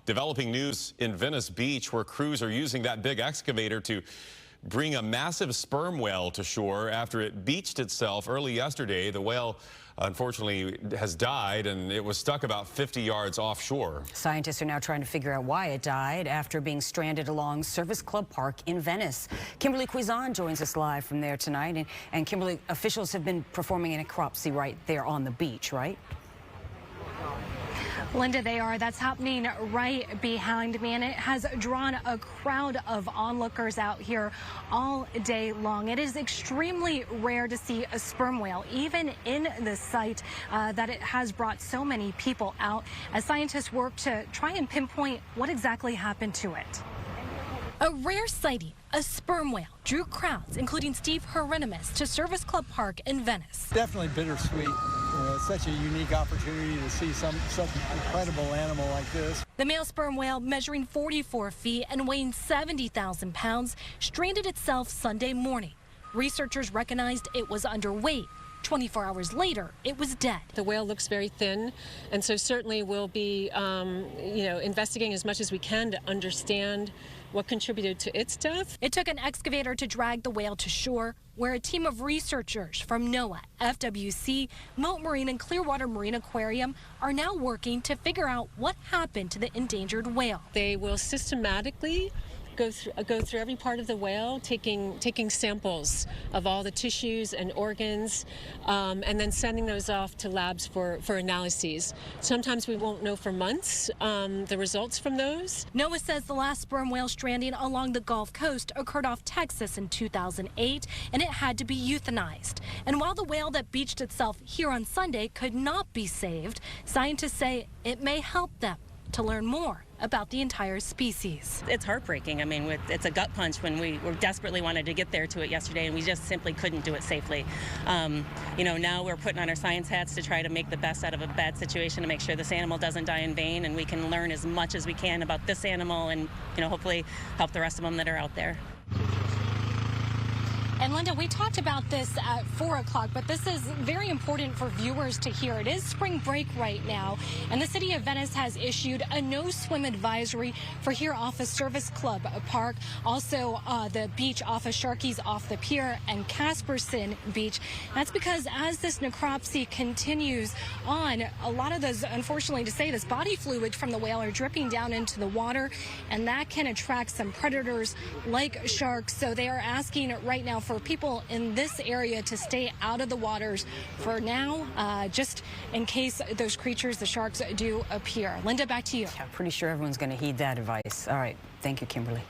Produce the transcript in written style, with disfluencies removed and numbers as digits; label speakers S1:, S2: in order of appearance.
S1: Developing news in Venice Beach, where crews are using that big excavator to bring a massive sperm whale to shore after it beached itself early yesterday. The whale, unfortunately, has died, and it was stuck about 50 yards offshore. Scientists are now trying to figure out why it died after being stranded along Service Club Park in Venice. Kimberly Quizon joins us live from there tonight. And Kimberly, officials have been performing a necropsy right there on the beach, right?
S2: Linda, they are. That's happening right behind me, and it has drawn a crowd of onlookers out here all day long. It is extremely rare to see a sperm whale, even in the site, that it has brought so many people out as scientists work to try and pinpoint what exactly happened to it. A rare sighting, a sperm whale, drew crowds, including Steve Hieronymus, to Service Club Park in Venice.
S3: Definitely bittersweet. It's such a unique opportunity to see such an incredible animal like this.
S2: The male sperm whale, measuring 44 feet and weighing 70,000 pounds, stranded itself Sunday morning. Researchers recognized it was underweight. 24 hours later, it was dead.
S4: The whale looks very thin, and so certainly we'll be, investigating as much as we can to understand what contributed to its death.
S2: It took an excavator to drag the whale to shore, where a team of researchers from NOAA, FWC, Mote Marine, and Clearwater Marine Aquarium are now working to figure out what happened to the endangered whale.
S4: They will systematically go through every part of the whale, taking samples of all the tissues and organs, and then sending those off to labs for analyses. Sometimes we won't know for months the results from those.
S2: NOAA says the last sperm whale stranding along the Gulf Coast occurred off Texas in 2008, and it had to be euthanized. And while the whale that beached itself here on Sunday could not be saved, scientists say it may help them to learn more about the entire species.
S5: It's heartbreaking. I mean, it's a gut punch when we desperately wanted to get there to it yesterday, and we just simply couldn't do it safely. Now we're putting on our science hats to try to make the best out of a bad situation, to make sure this animal doesn't die in vain, and we can learn as much as we can about this animal and, hopefully help the rest of them that are out there.
S2: And Linda, we talked about this at 4 o'clock, but this is very important for viewers to hear. It is spring break right now, and the city of Venice has issued a no swim advisory for here off of Service Club Park, also the beach off of Sharkey's off the pier and Casperson Beach. That's because as this necropsy continues on, a lot of those, unfortunately to say this, body fluid from the whale are dripping down into the water, and that can attract some predators like sharks. So they are asking right now for people in this area to stay out of the waters for now, just in case those creatures, the sharks, do appear. Linda, back to you.
S6: I'm pretty sure everyone's going to heed that advice. All right. Thank you, Kimberly.